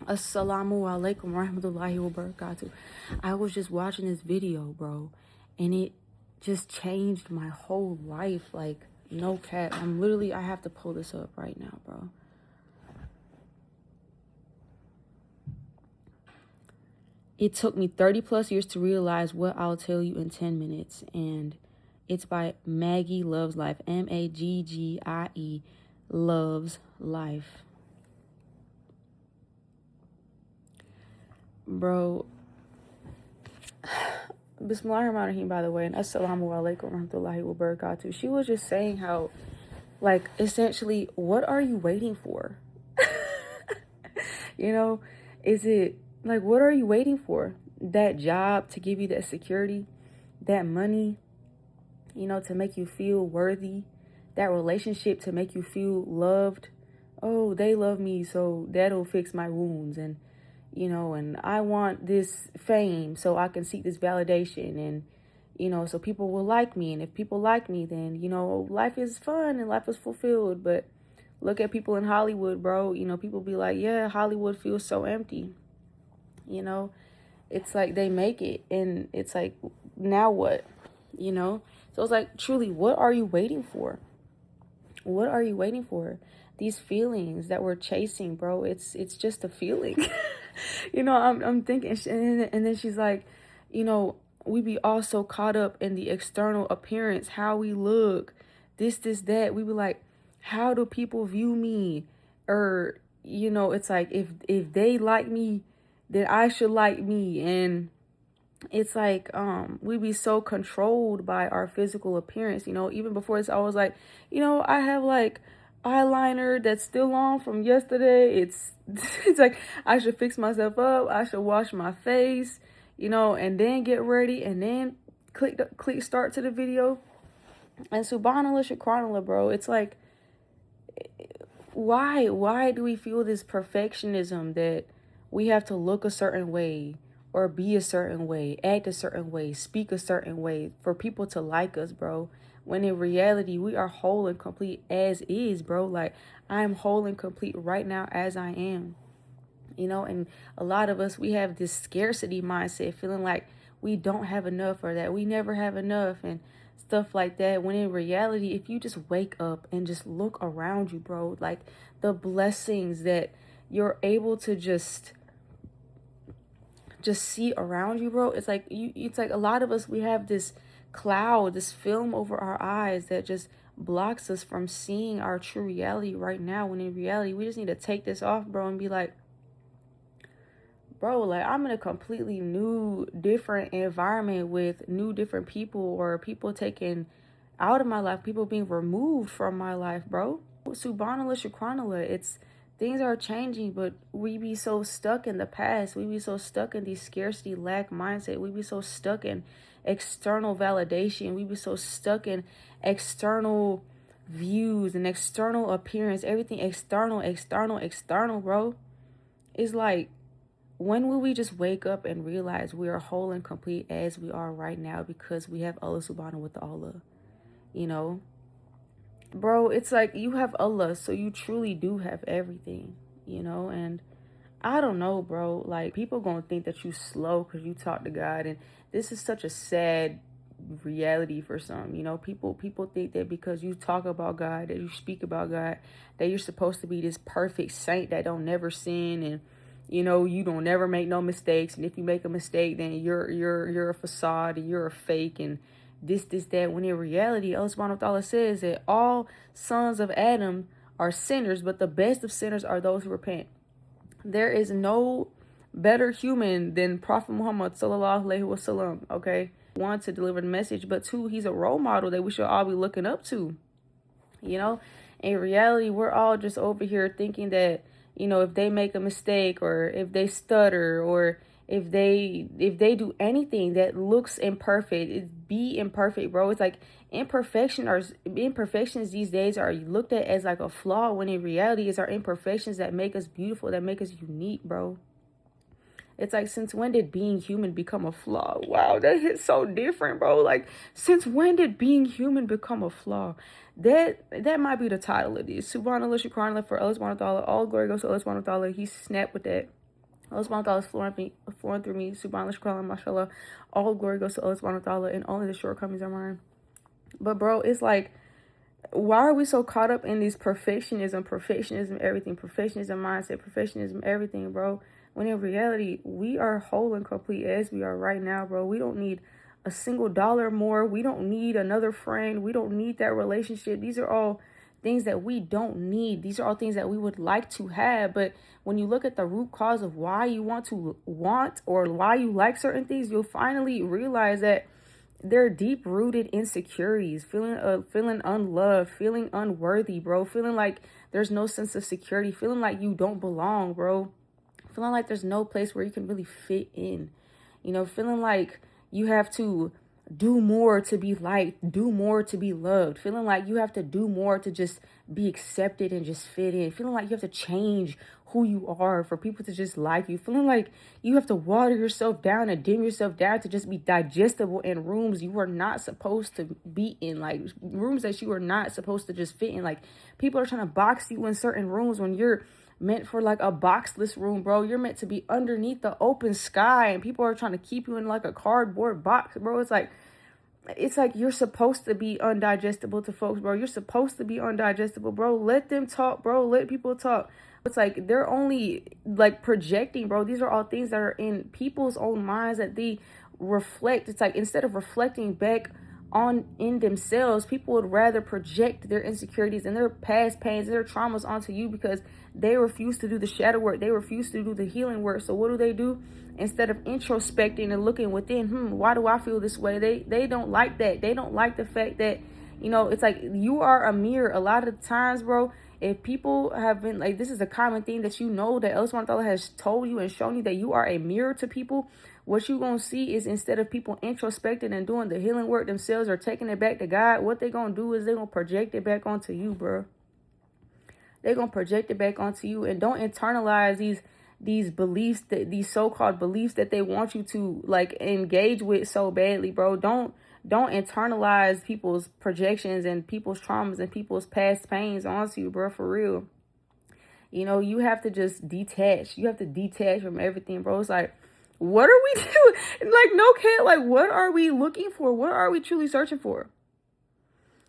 Assalamu alaikum warahmatullahi wabarakatuh. I was just watching this video, bro, and it just changed my whole life. Like, no cap. I have to pull this up right now, bro. It took me 30 plus years to realize what I'll tell you in 10 minutes. And it's by Maggie Loves Life. Maggie Loves Life. Bro, BISMILLAHIRAHMANIRAHIM, by the way, and Assalamu alaikum warahmatullahi wabarakatuh. She was just saying how, like, essentially, what are you waiting for? You know, is it, like, what are you waiting for? That job to give you that security, that money, you know, to make you feel worthy, that relationship to make you feel loved. Oh, they love me, so that'll fix my wounds. And you know, and I want this fame so I can seek this validation, and, you know, so people will like me. And if people like me, then, you know, life is fun and life is fulfilled. But look at people in Hollywood, bro. You know, people be like, yeah, Hollywood feels so empty. You know, it's like they make it and it's like, now what? You know, so it's like, truly, what are you waiting for? What are you waiting for? These feelings that we're chasing, bro, it's just a feeling. You know, I'm thinking, and then she's like, you know, we be all so caught up in the external appearance, how we look, this, that. We be like, how do people view me? Or, you know, it's like, if they like me, then I should like me. And it's like, we be so controlled by our physical appearance. You know, even before it's always like, you know, I have like eyeliner that's still on from yesterday. It's like, I should fix myself up, I should wash my face, you know, and then get ready, and then click start to the video. And subhanallah shukranallah, bro, it's like, why do we feel this perfectionism that we have to look a certain way, or be a certain way, act a certain way, speak a certain way for people to like us, bro? When in reality, we are whole and complete as is, bro. Like, I'm whole and complete right now as I am. You know, and a lot of us, we have this scarcity mindset, feeling like we don't have enough, or that we never have enough and stuff like that. When in reality, if you just wake up and just look around you, bro, like the blessings that you're able to just see around you, bro. It's like it's like a lot of us, we have this cloud, this film over our eyes that just blocks us from seeing our true reality right now. When in reality, we just need to take this off, bro, and be like, bro, like, I'm in a completely new, different environment with new, different people, or people taken out of my life, people being removed from my life, bro. Subhanallah shukranallah, it's, things are changing, but we be so stuck in the past. We be so stuck in the scarcity, lack mindset. We be so stuck in external validation. We be so stuck in external views and external appearance. Everything external, bro. It's like, when will we just wake up and realize we are whole and complete as we are right now, because we have Allah subhanahu wa ta'ala, you know? Bro, it's like, you have Allah, so you truly do have everything, you know? And I don't know, bro, like, people gonna think that you slow because you talk to God, and this is such a sad reality for some. You know, people think that because you talk about God, that you speak about God, that you're supposed to be this perfect saint that don't never sin, and, you know, you don't never make no mistakes, and if you make a mistake, then you're a facade, and you're a fake, and this, that. When in reality, Allah subhanahu wa ta'ala says that all sons of Adam are sinners, but the best of sinners are those who repent. There is no better human than Prophet Muhammad sallallahu alaihi wasallam, okay? One, to deliver the message, but two, he's a role model that we should all be looking up to, you know? In reality, we're all just over here thinking that, you know, if they make a mistake, or if they stutter, or if they do anything that looks imperfect, it's be imperfect, bro. It's like imperfections these days are looked at as like a flaw, when in reality, it's our imperfections that make us beautiful, that make us unique, bro. It's like, since when did being human become a flaw? Wow, that hits so different, bro. Like, since when did being human become a flaw? That might be the title of this. Subhanallah shukranallah, for Allah subhanahu wa ta'ala. All glory goes to Allah subhanahu wa ta'ala. He snapped with that. Allah SWT is flowing through me. Subhanallah, shukran, mashallah. All glory goes to Allah SWT, and only the shortcomings are mine. But bro, it's like, why are we so caught up in these perfectionism, everything, perfectionism mindset, perfectionism, everything, bro? When in reality, we are whole and complete as we are right now, bro. We don't need a single dollar more. We don't need another friend. We don't need that relationship. These are all things that we don't need. These are all things that we would like to have. But when you look at the root cause of why you want or why you like certain things, you'll finally realize that they're deep-rooted insecurities, feeling unloved, feeling unworthy, bro, feeling like there's no sense of security, feeling like you don't belong, bro, feeling like there's no place where you can really fit in, you know, feeling like you have to do more to be liked, do more to be loved, feeling like you have to do more to just be accepted and just fit in, feeling like you have to change who you are for people to just like you, feeling like you have to water yourself down and dim yourself down to just be digestible in rooms you are not supposed to be in, like rooms that you are not supposed to just fit in. Like people are trying to box you in certain rooms when you're meant for like a boxless room, bro. You're meant to be underneath the open sky, and people are trying to keep you in like a cardboard box, bro. It's like you're supposed to be undigestible to folks, bro. You're supposed to be undigestible, bro. Let them talk, bro. Let people talk. It's like they're only like projecting, bro. These are all things that are in people's own minds that they reflect. It's like instead of reflecting back on in themselves, people would rather project their insecurities and their past pains, their traumas onto you, because they refuse to do the shadow work. They refuse to do the healing work. So what do? Instead of introspecting and looking within, why do I feel this way? They don't like that. They don't like the fact that, you know, it's like you are a mirror. A lot of times, bro, if people have been like, this is a common thing that you know that Allah SWT has told you and shown you, that you are a mirror to people. What you gonna see is, instead of people introspecting and doing the healing work themselves or taking it back to God, what they gonna do is they gonna project it back onto you, bro. They're gonna project it back onto you, and don't internalize these beliefs, that these so-called beliefs that they want you to like engage with so badly, bro. Don't internalize people's projections and people's traumas and people's past pains onto you, bro, for real. You know, you have to just detach. You have to detach from everything, bro. It's like, what are we doing? Like, no care. Like, what are we looking for? What are we truly searching for?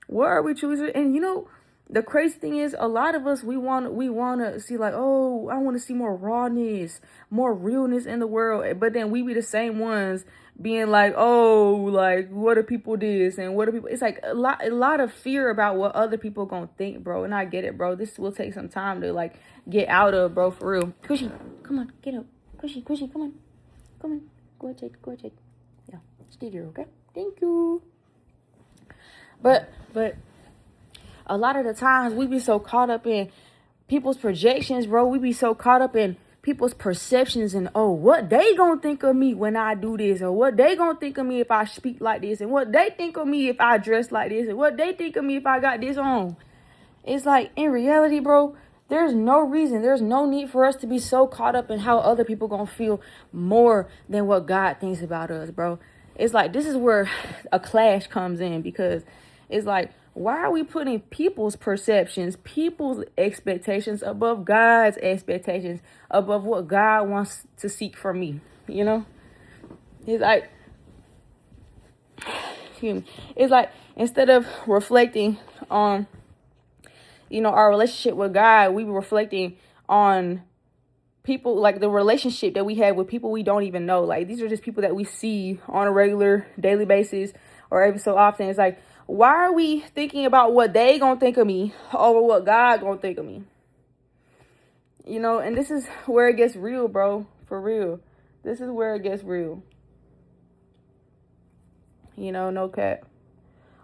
What are we truly searching? And you know, the crazy thing is, a lot of us, we want to see like, oh, I want to see more rawness, more realness in the world. But then we be the same ones being like, oh, like, what are people this and what are people? It's like a lot of fear about what other people gonna think, bro. And I get it, bro. This will take some time to like get out of, bro, for real. Cushy, come on, get up. Cushy, come on. Go ahead, take. Yeah, stay there, okay? Thank you. But a lot of the times we be so caught up in people's projections, bro. We be so caught up in people's perceptions and, oh, what they gonna think of me when I do this, or what they gonna think of me if I speak like this, and what they think of me if I dress like this, and what they think of me if I got this on. It's like, in reality, bro, there's no reason, there's no need for us to be so caught up in how other people gonna feel more than what God thinks about us, bro. It's like, this is where a clash comes in, because it's like, why are we putting people's perceptions, people's expectations above God's expectations, above what God wants to seek from me? You know, it's like, it's like, instead of reflecting on, you know, our relationship with God, we were reflecting on people, like the relationship that we have with people we don't even know. Like, these are just people that we see on a regular daily basis or every so often. It's like, why are we thinking about what they gonna think of me over what God gonna think of me? You know, and this is where it gets real, bro. For real. This is where it gets real. You know, no cap.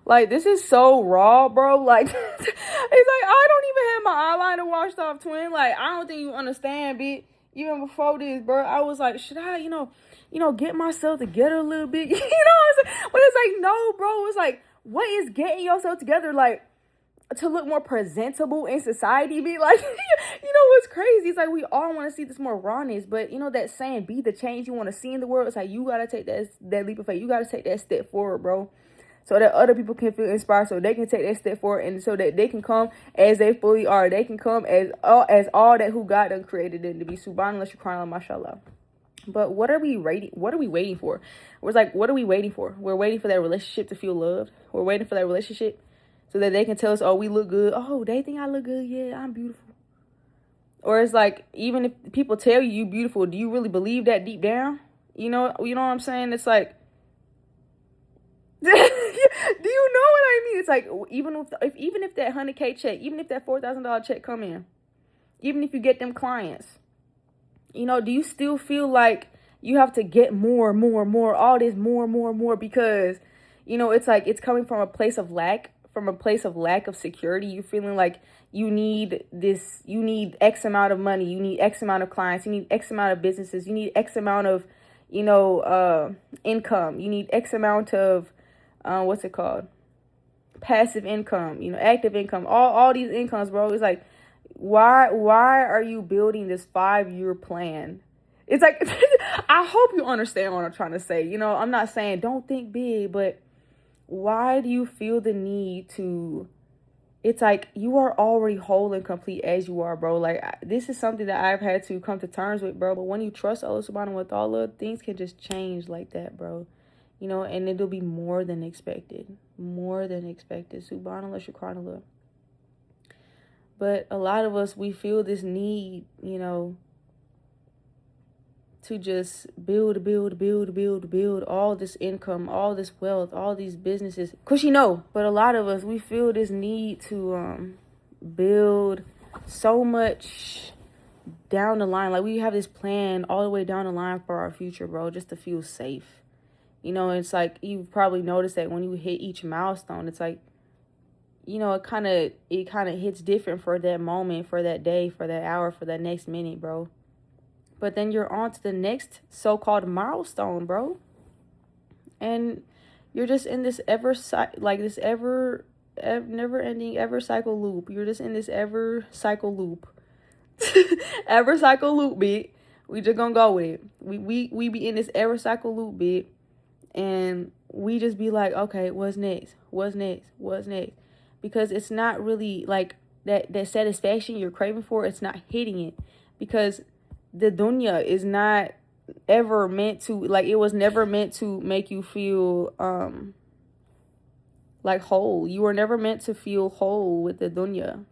Like, this is so raw, bro. Like, it's like, I don't even have my eyeliner washed off, twin. Like, I don't think you understand, bitch. Even before this, bro, I was like, should I, you know, get myself together a little bit? You know what I'm saying? But it's like, no, bro. It's like, what is getting yourself together, like, to look more presentable in society? Be like, you know what's crazy? It's like, we all want to see this more rawness, but you know that saying, be the change you want to see in the world. It's like, you got to take that leap of faith. You got to take that step forward, bro. so that other people can feel inspired, so they can take that step forward, and so that they can come as they fully are. They can come as all that who God done created them to be. Subhanallah, shukranallah, mashallah. But what are we waiting for? It's like, what are we waiting for? We're waiting for that relationship to feel loved. We're waiting for that relationship so that they can tell us, oh, we look good. Oh, they think I look good. Yeah, I'm beautiful. Or it's like, even if people tell you you're beautiful, do you really believe that deep down? You know what I'm saying? It's like, do you know what I mean? It's like, even if that 100K check, even if that $4,000 check come in, even if you get them clients, you know, do you still feel like you have to get more, all this more, because, you know, it's like, it's coming from a place of lack, of security. You're feeling like you need this, you need X amount of money, you need X amount of clients, you need X amount of businesses, you need X amount of, you know, income, you need X amount of, what's it called? Passive income, you know, active income, all these incomes, bro. It's like, why are you building this 5-year plan? It's like, I hope you understand what I'm trying to say. You know, I'm not saying don't think big, but why do you feel the need to? It's like, you are already whole and complete as you are, bro. Like, this is something that I've had to come to terms with, bro. But when you trust Allah subhanahu wa ta'ala, things can just change like that, bro. You know, and it'll be more than expected. Subhanallah, shukranallah. But a lot of us, we feel this need, you know, to just build all this income, all this wealth, all these businesses. Cause you know, but a lot of us, we feel this need to build so much down the line. Like, we have this plan all the way down the line for our future, bro, just to feel safe. You know, it's like, you've probably noticed that when you hit each milestone, it's like, you know, it kind of hits different for that moment, for that day, for that hour, for that next minute, bro. But then you're on to the next so-called milestone, bro. And you're just in this never-ending cycle loop. You're just in this cycle loop. Cycle loop, bit. We just gonna go with it. We be in this cycle loop, bit. And we just be like, okay, what's next? Because it's not really like that satisfaction you're craving for. It's not hitting it, because the dunya is not ever meant to, like, it was never meant to make you feel like whole. You were never meant to feel whole with the dunya.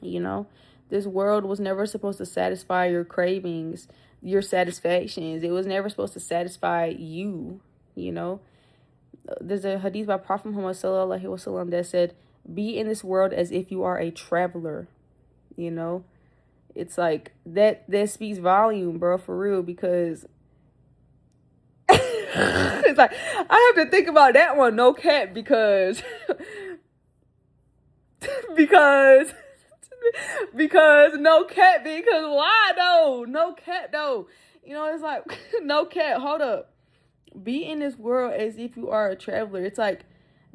You know, this world was never supposed to satisfy your cravings, your satisfactions. It was never supposed to satisfy you. You know, there's a hadith by Prophet Muhammad sallallahu alaihi wasallam that said, be in this world as if you are a traveler. You know, it's like that speaks volume, bro, for real, because it's like, I have to think about that one, no cap, because no cap, because why though? No cap though. You know, it's like, no cap, hold up. Be in this world as if you are a traveler. It's like,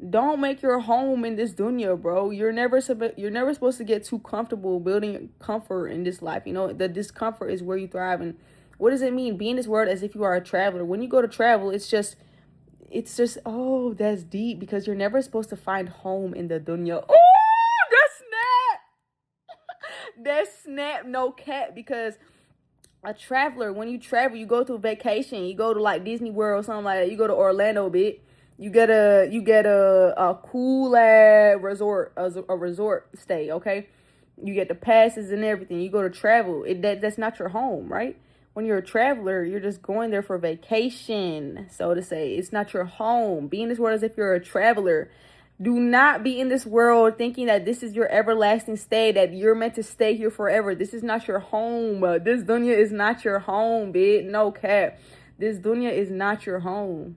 don't make your home in this dunya, bro. You're never supposed to get too comfortable building comfort in this life. You know, the discomfort is where you thrive. And what does it mean? Be in this world as if you are a traveler. When you go to travel, it's just, oh, that's deep, because you're never supposed to find home in the dunya. Oh, that's snap, no cap, because a traveler, when you travel, you go to a vacation, you go to like Disney World or something like that, you go to Orlando, bit. You get a cool ass resort, a resort stay, okay? You get the passes and everything. You go to travel. That's not your home, right? When you're a traveler, you're just going there for vacation, so to say. It's not your home. Be in this world as if you're a traveler. Do not be in this world thinking that this is your everlasting stay, that you're meant to stay here forever. This is not your home. This dunya is not your home, bitch. No cap. This dunya is not your home.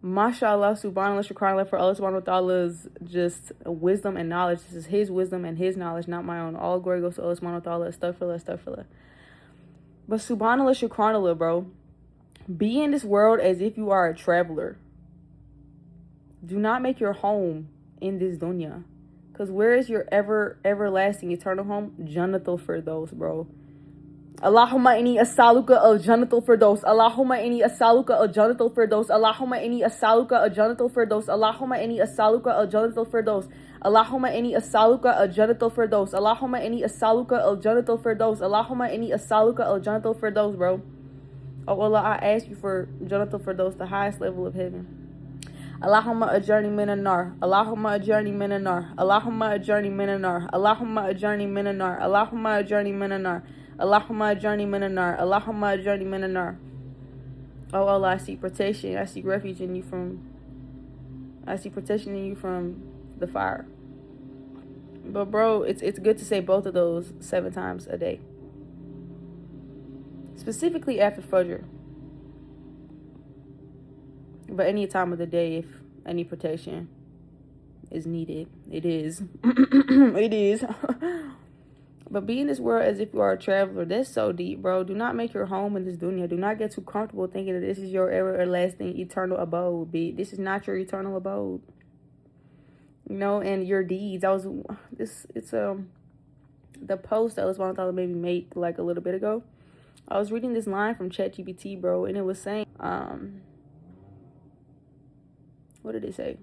Mashallah, subhanallah, shukranallah, for Allah subhanahu wa ta'ala's just wisdom and knowledge. This is his wisdom and his knowledge, not my own. All glory goes to Allah subhanahu wa ta'ala. Astaghfirullah. But subhanallah, shukranallah, bro. Be in this world as if you are a traveler. Do not make your home in this dunya. Because where is your everlasting eternal home? Jannatul Firdaus, bro. Allahuma inni as'aluka al-jannatul firdaus. Allahuma inni as'aluka al-jannatul firdaus. Allahuma inni as'aluka al-jannatul firdaus. Allahuma inni as'aluka al-jannatul firdaus. Allahuma inni as'aluka al-jannatul firdaus. Allahuma inni as'aluka al-jannatul firdaus. Allahuma inni as'aluka al-jannatul firdaus, bro. Oh Allah, I ask you for jannatul firdaus, the highest level of heaven. Allahumma ajirni minan nar. Allahumma ajirni minan nar. Allahumma ajirni minan nar. Allahumma ajirni minan nar. Allahumma ajirni minan nar. Allahumma ajirni minan nar. Allahumma ajirni minan nar. Oh Allah, I seek protection. I seek refuge in you from. I seek protection in you from the fire. But bro, it's good to say both of those 7 times a day. Specifically after Fajr. But any time of the day, if any protection is needed, it is. It is. But be in this world as if you are a traveler. That's so deep, bro. Do not make your home in this dunya. Do not get too comfortable thinking that this is your everlasting eternal abode. This is not your eternal abode. You know, and your deeds. It's the post that Allah SWT made me make like a little bit ago. I was reading this line from ChatGPT, bro, and it was saying, what did it say?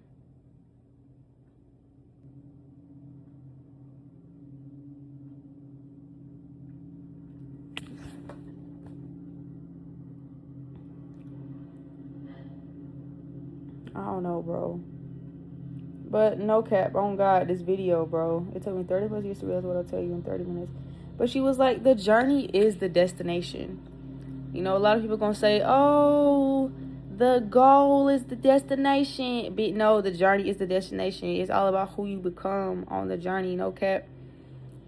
I don't know, bro. But no cap, on God, this video, bro, it took me 30 plus years to realize what I'll tell you in 30 minutes. But she was like, the journey is the destination. You know, a lot of people gonna say, oh, the goal is the destination. But no, the journey is the destination. It's all about who you become on the journey, no cap.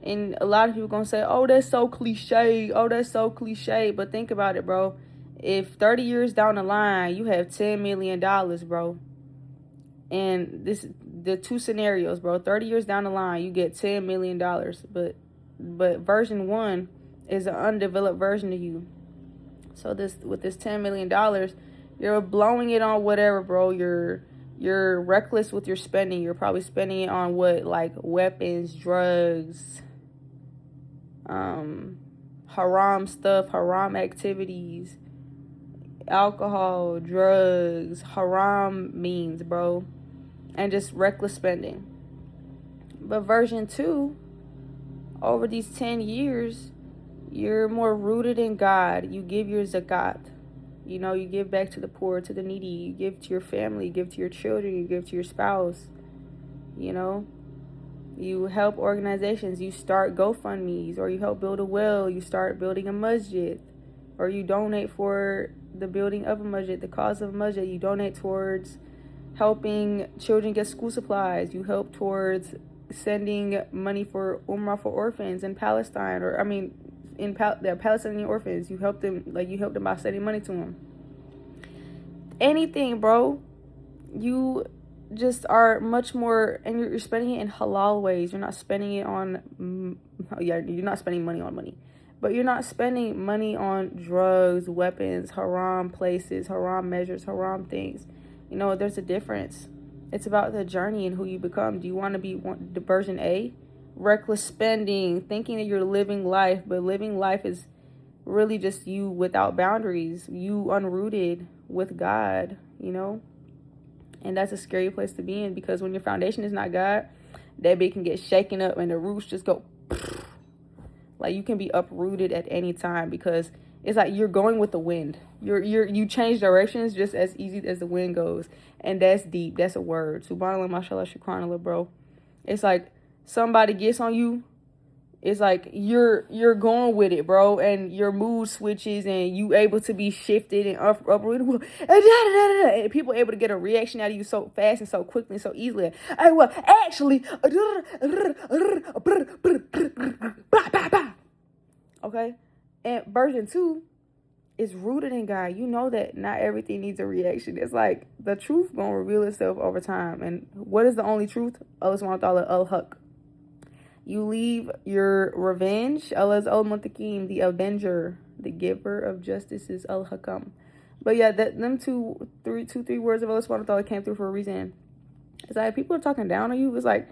And a lot of people gonna say, oh, that's so cliche. Oh, that's so cliche. But think about it, bro. If 30 years down the line, you have $10 million, bro. And the 2 scenarios, bro. 30 years down the line, you get $10 million. But version 1 is an undeveloped version of you. So with this $10 million, you're blowing it on whatever, bro. You're reckless with your spending. You're probably spending it on what, like weapons, drugs, haram stuff, haram activities, alcohol, drugs, haram means, bro, and just reckless spending. But version 2, over these 10 years, you're more rooted in God. You give your zakat. You know, you give back to the poor, to the needy. You give to your family, you give to your children, you give to your spouse. You know, you help organizations. You start GoFundMes, or you help build a well. You start building a masjid, or you donate for the building of a masjid, the cause of a masjid. You donate towards helping children get school supplies. You help towards sending money for Umrah for orphans in Palestine, or they're Palestinian orphans. You help them, by sending money to them. Anything, bro. You just are much more, and you're spending it in halal ways. You're not spending it on, you're not spending money on money, but you're not spending money on drugs, weapons, haram places, haram measures, haram things. You know, there's a difference. It's about the journey and who you become. Do you want to be the version A? Reckless spending, thinking that you're living life, but living life is really just you without boundaries, you unrooted with God, you know? And that's a scary place to be in, because when your foundation is not God, that bit can get shaken up and the roots just go like you can be uprooted at any time, because it's like you're going with the wind. You change directions just as easy as the wind goes. And that's deep. That's a word. Subhanallah, mashallah, shukranallah, bro. It's like somebody gets on you, it's like you're going with it, bro, and your mood switches and you able to be shifted and uprooted, and people able to get a reaction out of you so fast and so quickly and so easily. Hey, well, actually, okay, and version 2 is rooted in God. You know that not everything needs a reaction. It's like the truth gonna reveal itself over time. And what is the only truth? Allah SWT, al-haq. You leave your revenge. Allah is al-muntaqim, the avenger, the giver of justice is al-hakam. But yeah, them two, three words of Allah SWT came through for a reason. It's like people are talking down on you. It's like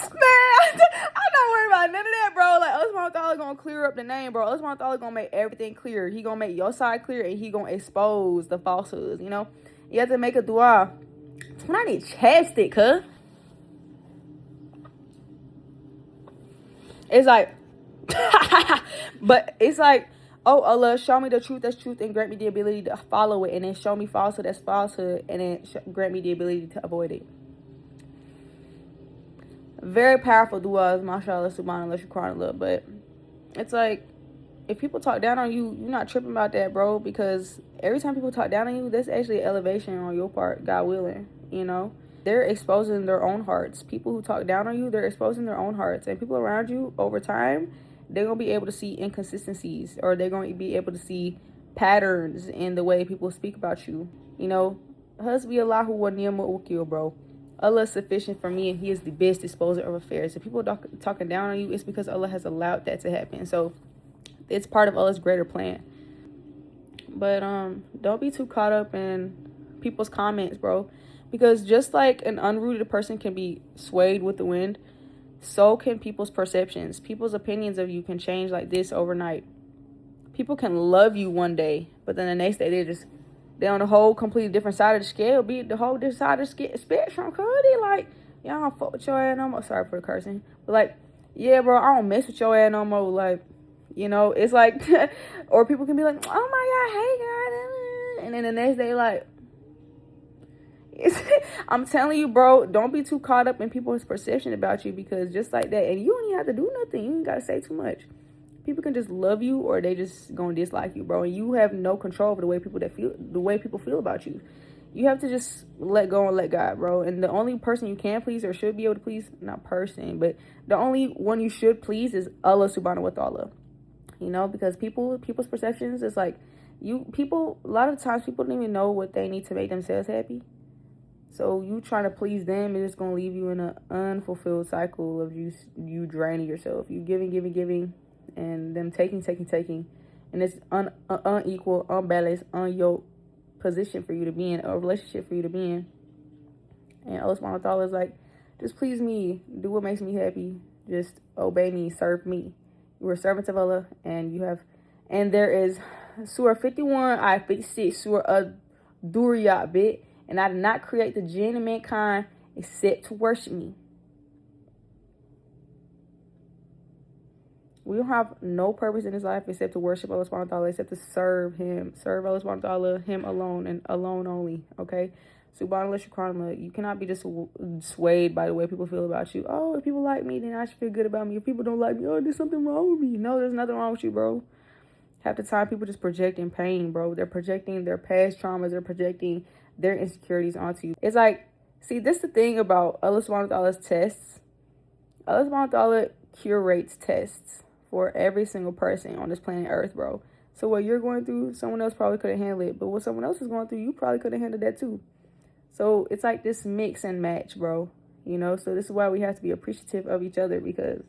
Man, I'm not worried about none of that, bro. Like, Allah SWT gonna clear up the name, bro. Allah SWT gonna make everything clear. He gonna make your side clear, and he gonna expose the falsehoods, you know? You have to make a dua. When I need chapstick, huh? It's like, but it's like, oh, Allah, show me the truth that's truth, and grant me the ability to follow it, and then show me falsehood that's falsehood, and then grant me the ability to avoid it. Very powerful duas, mashallah, subhanallah, shukranallah. But it's like, if people talk down on you, you're not tripping about that, bro, because every time people talk down on you, that's actually an elevation on your part, God willing, you know? They're exposing their own hearts. People who talk down on you, they're exposing their own hearts. And people around you, over time, they're going to be able to see inconsistencies, or they're going to be able to see patterns in the way people speak about you. You know, Hasbi Allahu wa ni'mal wakil, bro. Allah is sufficient for me, and he is the best disposer of affairs. If people talking down on you, it's because Allah has allowed that to happen. So it's part of Allah's greater plan. But don't be too caught up in people's comments, bro, because just like an unrooted person can be swayed with the wind, so can people's perceptions. People's opinions of you can change like this overnight. People can love you one day, but then the next day they're on a whole completely different side of the scale, be the whole different side of the spectrum. Cause they like, y'all don't fuck with your ass no more. Sorry for the cursing, but like, yeah, bro, I don't mess with your ass no more. Like, you know, it's like, or people can be like, oh my God, hey, God, and then the next day, like, I'm telling you, bro, don't be too caught up in people's perception about you, because just like that, and you don't even have to do nothing. You ain't gotta say too much. People can just love you, or they just gonna dislike you, bro. And you have no control over the way people feel about you. You have to just let go and let God, bro. And the only person you can please, or should be able to please, not person, but the only one you should please is Allah subhanahu wa ta'ala. You know, because people's perceptions is like, a lot of times people don't even know what they need to make themselves happy. So you trying to please them is just gonna leave you in an unfulfilled cycle of you draining yourself. You giving, and them taking, and it's unequal, unbalanced, unyoked position for you to be in, a relationship for you to be in. And Allah subhanahu wa ta'ala is like, just please me, do what makes me happy, just obey me, serve me. You are servants of Allah, and there is Surah 51, Ayah 56, Surah Ad-Duriyat bit, and I did not create the jinn and mankind except to worship me. We don't have no purpose in this life except to worship Allah subhanahu wa ta'ala, except to serve him. Serve Allah subhanahu wa ta'ala, him alone and alone only, okay? Subhanallah, shukranallah. You cannot be just swayed by the way people feel about you. Oh, if people like me, then I should feel good about me. If people don't like me, oh, there's something wrong with me. No, there's nothing wrong with you, bro. Half the time, people just projecting pain, bro. They're projecting their past traumas. They're projecting their insecurities onto you. It's like, see, this is the thing about Allah subhanahu wa ta'ala's tests. Allah subhanahu wa ta'ala curates tests for every single person on this planet Earth, bro. So what you're going through, someone else probably couldn't handle it. But what someone else is going through, you probably could have handled that too. So it's like this mix and match, bro. You know, so this is why we have to be appreciative of each other, because,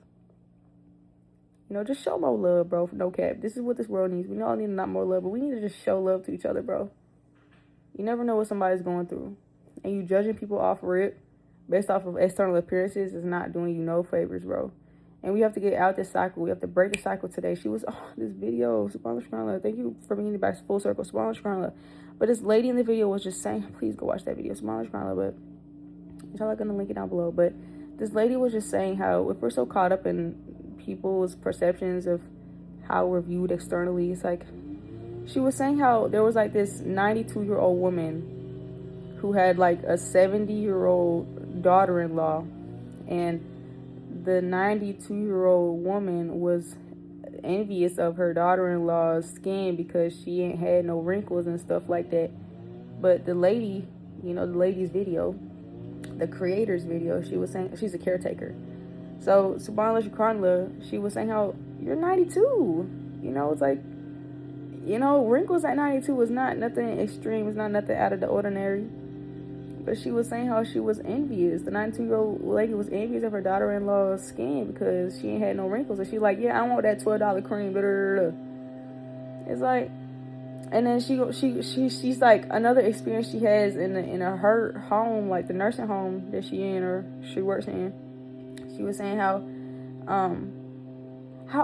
you know, just show more love, bro. No cap. This is what this world needs. We all need not more love, but we need to just show love to each other, bro. You never know what somebody's going through. And you judging people off rip based off of external appearances is not doing you no favors, bro. And we have to get out this cycle. We have to break the cycle today. She was, this video, subhanallah, thank you for bringing it back full circle, subhanallah. But this lady in the video was just saying, please go watch that video, subhanallah, but inshallah, gonna link it down below. But this lady was just saying how if we're so caught up in people's perceptions of how we're viewed externally, it's like, she was saying how there was like this 92-year-old woman who had like a 70-year-old daughter-in-law, and the 92-year-old woman was envious of her daughter-in-law's skin because she ain't had no wrinkles and stuff like that. But the lady, you know, the lady's video, the creator's video, she was saying she's a caretaker. So subhanallah, shukranallah, she was saying how you're 92. You know, it's like, you know, wrinkles at 92 is not nothing extreme. It's not nothing out of the ordinary. But she was saying how she was envious. The 92-year-old lady was envious of her daughter-in-law's skin because she ain't had no wrinkles. And she's like, yeah, I want that $12 cream. Blah, blah, blah. It's like, and then she's like, another experience she has in her home, like the nursing home that she in or she works in. She was saying how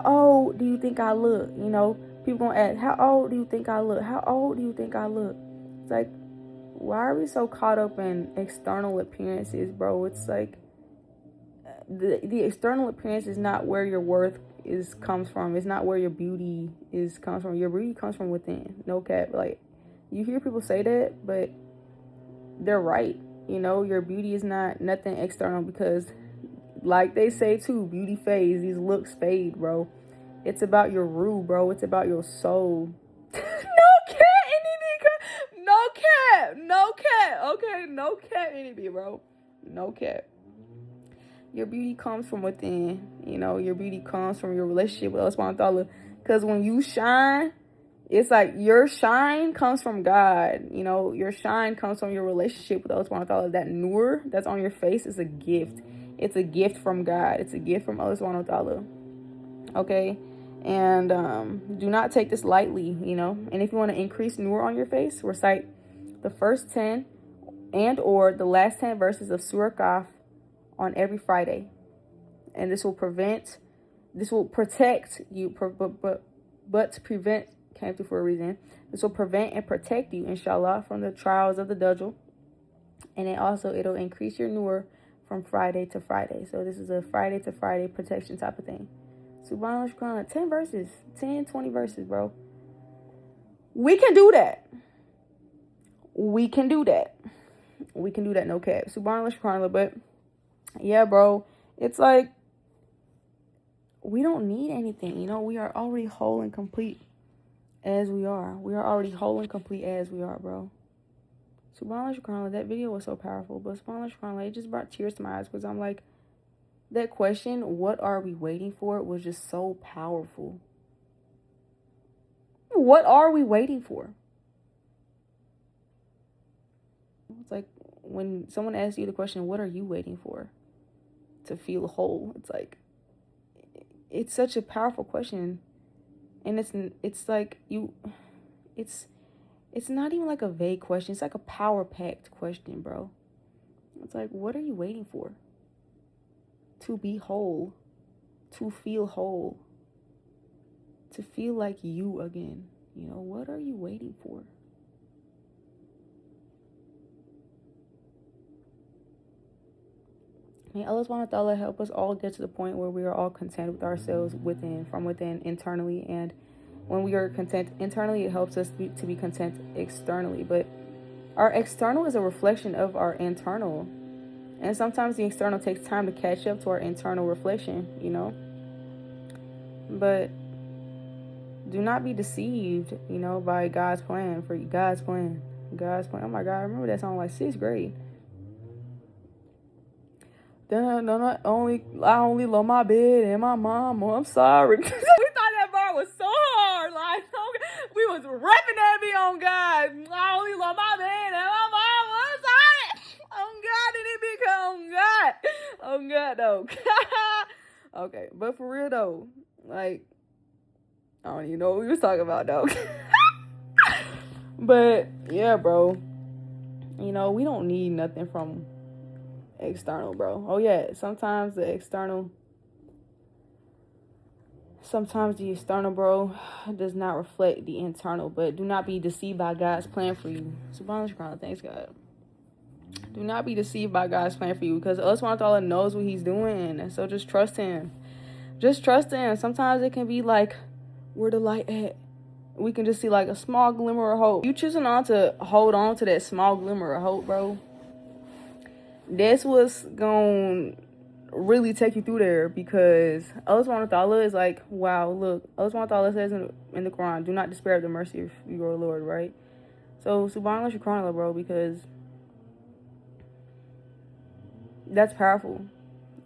old do you think I look? You know, people gonna ask, how old do you think I look? How old do you think I look? It's like, why are we so caught up in external appearances, bro? It's like, the external appearance is not where your worth comes from. It's not where your beauty comes from. Your beauty comes from within. No cap. Like, you hear people say that, but they're right. You know, your beauty is not nothing external, because like they say too, beauty fades, these looks fade, bro. It's about your root, bro. It's about your soul. No cap, anything. No cap. No cap. Okay, no cap, anything, bro. No cap. Your beauty comes from within. You know, your beauty comes from your relationship with Allah SWT. Because when you shine, it's like your shine comes from God. You know, your shine comes from your relationship with Allah SWT. That nur that's on your face is a gift. It's a gift from God. It's a gift from Allah SWT. Okay? And do not take this lightly, you know. And if you want to increase nur on your face, recite the first 10 and or the last 10 verses of Surah Kaf on every Friday. And this will protect you, but to prevent came through for a reason. This will prevent and protect you, inshallah, from the trials of the Dajjal. And then also it'll increase your nur from Friday to Friday. So this is a Friday to Friday protection type of thing. Subhanallah, subhanallah, 10 verses, 10, 20 verses, bro. We can do that. We can do that. We can do that, no cap. Subhanallah, subhanallah. But yeah, bro, it's like, we don't need anything. You know, we are already whole and complete as we are. We are already whole and complete as we are, bro. Subhanallah, subhanallah, that video was so powerful. But subhanallah, subhanallah, it just brought tears to my eyes, because I'm like, that question, what are we waiting for, was just so powerful. What are we waiting for? It's like when someone asks you the question, what are you waiting for to feel whole? It's like, it's such a powerful question. And it's like it's not even like a vague question. It's like a power-packed question, bro. It's like, what are you waiting for? To be whole, to feel whole, to feel like you again. You know, what are you waiting for? May Allah SWT help us all get to the point where we are all content with ourselves from within, internally. And when we are content internally, it helps us to be content externally. But our external is a reflection of our internal. And sometimes the external takes time to catch up to our internal reflection, you know. But do not be deceived, you know, by God's plan for you. God's plan. God's plan. Oh my God, I remember that song like 6th grade. Then I only love my bed and my mom. Oh, I'm sorry. We thought that bar was so hard. Like, we was rapping that be on God. I only love my bed and my mom. I'm sorry. Oh God, did it become God? Oh God, though. Okay, but for real though, like, I don't even know what we was talking about though. But yeah, bro, you know, we don't need nothing from external, bro. Oh yeah, sometimes the external, bro, does not reflect the internal. But do not be deceived by God's plan for you. Subhanallah, thanks God. Do not be deceived by God's plan for you, because Allah SWT knows what he's doing. And so just trust him. Just trust him. Sometimes it can be like, where the light at? We can just see like a small glimmer of hope. You choosing to hold on to that small glimmer of hope, bro, that's what's gonna really take you through there. Because Allah SWT is like, wow, look, Allah SWT says in the Quran, do not despair of the mercy of your Lord, right? So subhanallah, shukranallah, bro, because that's powerful,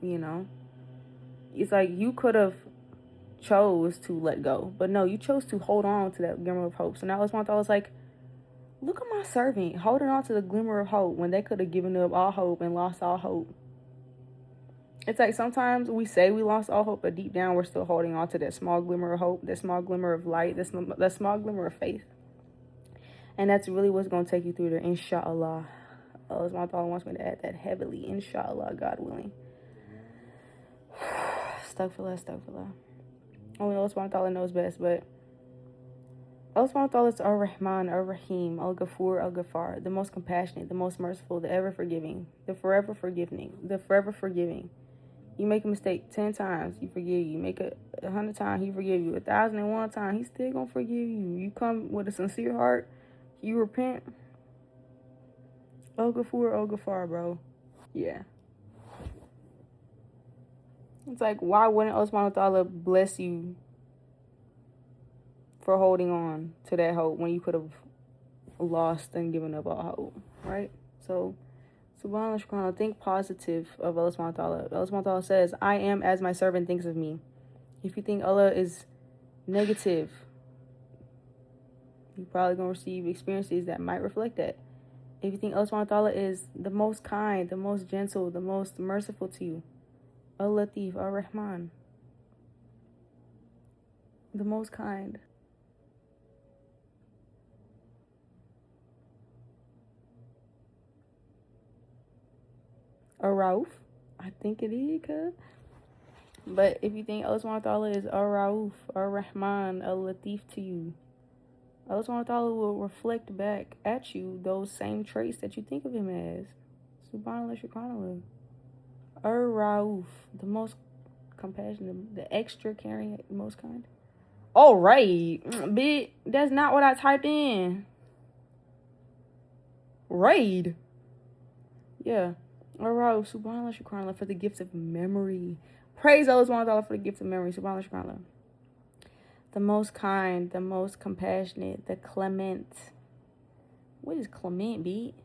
you know. It's like you could have chose to let go, but no, you chose to hold on to that glimmer of hope. So now Allah SWT is like, look at my servant holding on to the glimmer of hope when they could have given up all hope and lost all hope. It's like sometimes we say we lost all hope, but deep down we're still holding on to that small glimmer of hope, that small glimmer of light, that small glimmer of faith. And that's really what's going to take you through there, inshallah. Allah SWT wants me to add that heavily, inshallah, God willing. Astaghfirullah. Only Allah SWT knows best, but Allah SWT is Ar-Rahman, Ar-Rahim, Al-Ghafur, Al-Ghafar, the most compassionate, the most merciful, the ever forgiving, the forever forgiving. You make a mistake 10 times, he forgive you. You make it 100 times, he forgive you. 1,001 times, he's still gonna forgive you. You come with a sincere heart, you repent. Al-Ghafur, Al-Ghafar, bro. Yeah. It's like, why wouldn't Allah SWT bless you for holding on to that hope when you could have lost and given up all hope, right? So, subhanAllah, think positive of Allah SWT. Allah SWT says, I am as my servant thinks of me. If you think Allah is negative, you're probably going to receive experiences that might reflect that. If you think Allah SWT is the most kind, the most gentle, the most merciful to you, Al-Latif, Ar-Rahman, the most kind. Ar-Rauf, I think it is, cuz. But if you think Allah SWT is Ar-Rauf, Ar-Rahman, Al-Latif to you, Allah SWT will reflect back at you those same traits that you think of him as. Subhanallah, Shukranallah. Ar-Rauf, the most compassionate, the extra caring, the most kind. Oh, right. Bitch, that's not what I typed in. Raid. Yeah. Ar-Rauf, Subhanallah, Shukranallah, for the gift of memory. Praise Allah SWT for the gift of memory. Subhanallah, Shukranallah. The most kind, the most compassionate, the clement. What is clement, beat?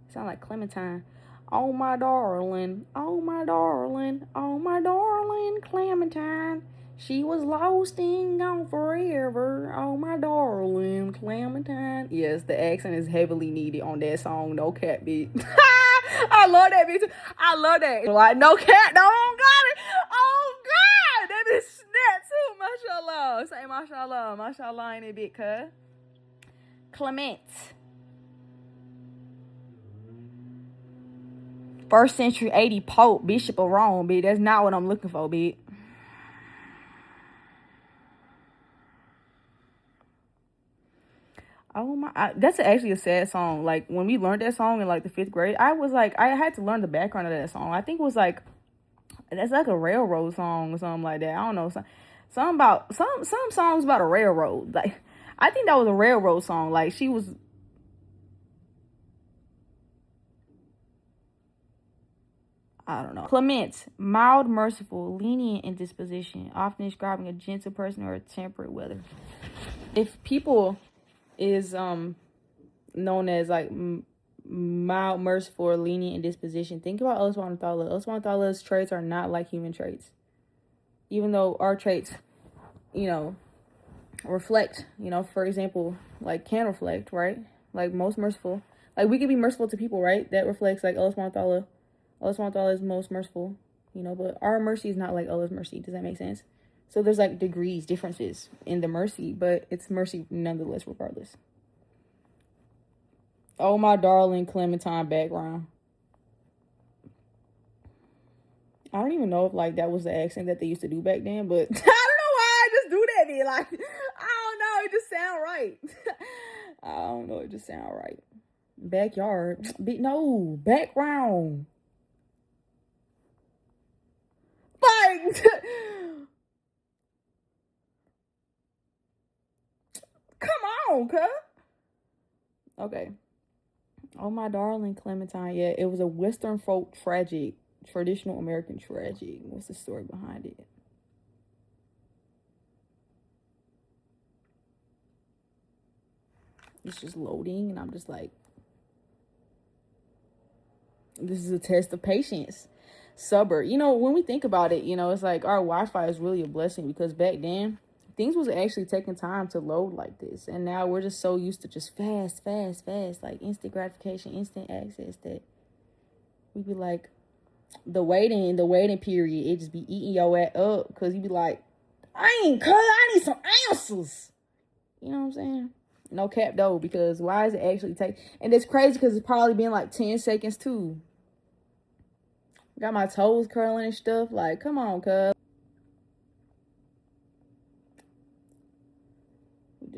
Sound like Clementine. Oh, my darling. Oh, my darling. Oh, my darling Clementine. She was lost and gone forever. Oh, my darling Clementine. Yes, the accent is heavily needed on that song. No cat, beat. I love that bitch. I love that. Like, no cat, no, got it. Oh, God. That is snap, too. Mashallah. Say mashallah. Mashallah in it, bit, cuz. Clement. 1st century 80 Pope, Bishop of Rome, bitch. That's not what I'm looking for, bitch. Oh my, that's actually a sad song. Like, when we learned that song in like the 5th grade, I was like, I had to learn the background of that song. I think it was like, that's like a railroad song or something like that. I don't know. Some about some songs about a railroad. Like, I think that was a railroad song. Like, she was, I don't know. Clement, mild, merciful, lenient in disposition, often describing a gentle person or a temperate weather. If people is known as like mild, merciful, or lenient in disposition, think about Allah SWT. Allah SWT's traits are not like human traits. Even though our traits, reflect, for example, like can reflect, right? Like most merciful. Like we can be merciful to people, right? That reflects like Allah SWT. Allah SWT is most merciful, but our mercy is not like Allah's mercy. Does that make sense? So there's like degrees, differences in the mercy, but it's mercy nonetheless, regardless. Oh, my darling Clementine background. I don't even know if like that was the accent that they used to do back then, but I don't know why I just do that then. Like, I don't know, it just sound right. I don't know, it just sound right. Backyard. No, background. Like, come on, cuz. Okay. Oh, my darling Clementine. Yeah, it was a Western folk tragic, traditional American tragic. What's the story behind it? It's just loading, and I'm just like, this is a test of patience. Suburb. When we think about it, it's like our Wi-Fi is really a blessing, because back then, things was actually taking time to load like this. And now we're just so used to just fast, like instant gratification, instant access, that we be like, the waiting period, it just be eating your ass up, because you be like, I need some answers. You know what I'm saying? No cap though, because why is it actually take? And it's crazy because it's probably been like 10 seconds too. Got my toes curling and stuff. Like, come on, cuz.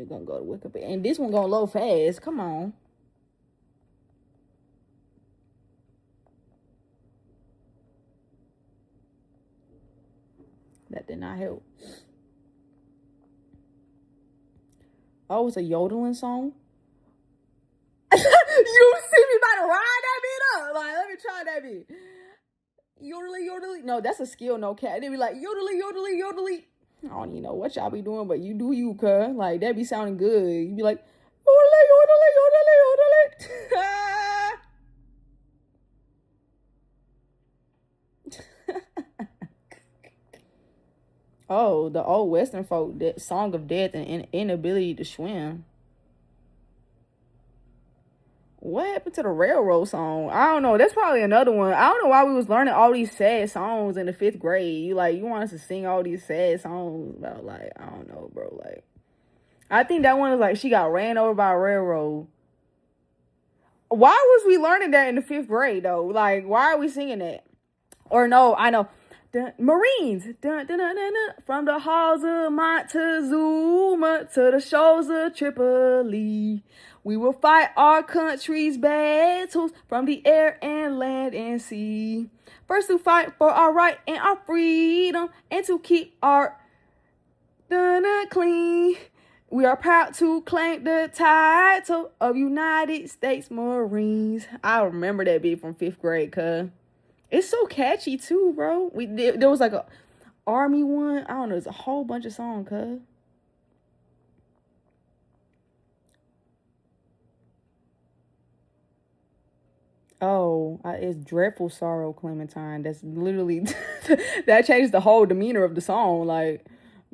gonna go to Wikipedia. And this one gonna load fast. Come on. That did not help. Oh, it's a yodeling song. You see me about to ride that bit up. Like, let me try that bit. Yodeling, yodeling. No, that's a skill, no cat. They be like, yodeling, yodeling, yodeling. I don't even know what y'all be doing, but you do you, cuz. Like, that be sounding good. You be like, yodeling, yodeling, yodeling, yodeling. Oh, the old Western folk, that song of death and inability to swim. What happened to the railroad song? I don't know. That's probably another one. I don't know why we was learning all these sad songs in the 5th grade. You want us to sing all these sad songs about, like, I don't know, bro. Like, I think that one was like, she got ran over by a railroad. Why was we learning that in the 5th grade, though? Like, why are we singing that? Or no, I know. Marines. Dun, dun, dun, dun, dun. From the halls of Montezuma to the shores of Tripoli. We will fight our country's battles from the air and land and sea. First to fight for our right and our freedom and to keep our clean. We are proud to claim the title of United States Marines. I remember that beat from 5th grade, cuz. It's so catchy too, bro. There was like a army one. I don't know. There's a whole bunch of songs, cuz. Oh, it's Dreadful Sorrow, Clementine. That's literally, that changed the whole demeanor of the song. Like,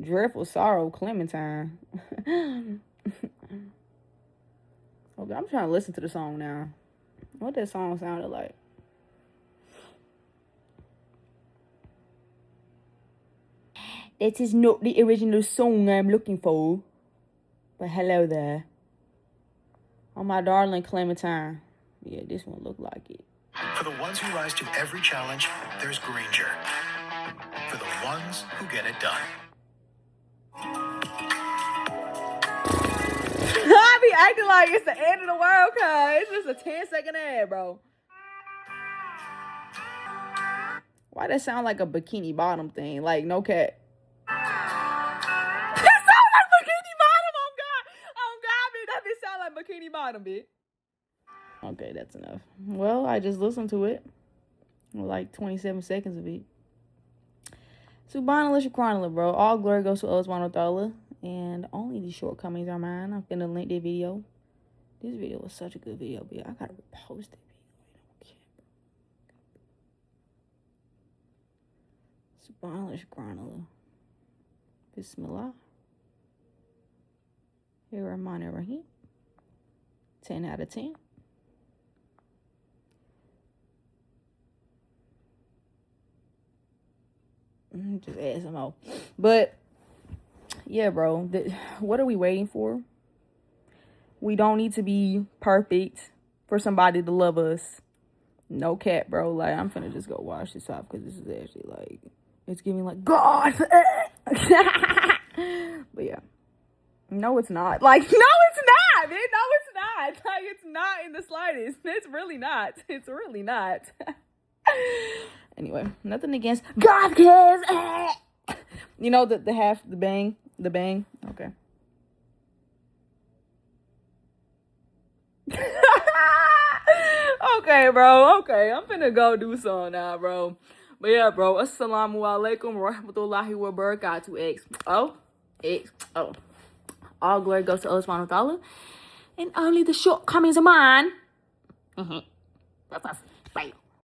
Dreadful Sorrow, Clementine. Okay, I'm trying to listen to the song now. What that song sounded like. This is not the original song I'm looking for. But hello there. Oh, my darling Clementine. Yeah, this one looked like it. For the ones who rise to every challenge, there's Granger. For the ones who get it done. I be acting like it's the end of the world, cuz. It's just a 10-second ad, bro. Why that sound like a Bikini Bottom thing? Like, no cat. It sound like Bikini Bottom, oh God. Oh God, bitch. That bitch sound like Bikini Bottom, bitch. Okay, that's enough. Well, I just listened to it. Like 27 seconds of it. Subhanallah Shukranallah, bro. All glory goes to Allah SWT. And only the shortcomings are mine. I'm finna link that video. This video was such a good video, but I gotta repost it. Subhanallah Shukranallah. Bismillahirahmanirahim. 10 out of 10. Just add some more. But yeah, bro, what are we waiting for? We don't need to be perfect for somebody to love us. No cat, bro. Like, I'm finna just go wash this off because this is actually like, it's giving like God. But yeah, no, it's not. Like, no, it's not, man. No, it's not. Like, it's not in the slightest. It's really not. It's really not. Anyway, nothing against God cares. You know the half, the bang. Okay. Okay, bro. Okay, I'm finna go do something now, bro. But yeah, bro. Assalamu alaikum wa rahmatullahi wa barakatuh. XO. All glory goes to Allah SWT. And only the shortcomings of mine. That's us. Bye.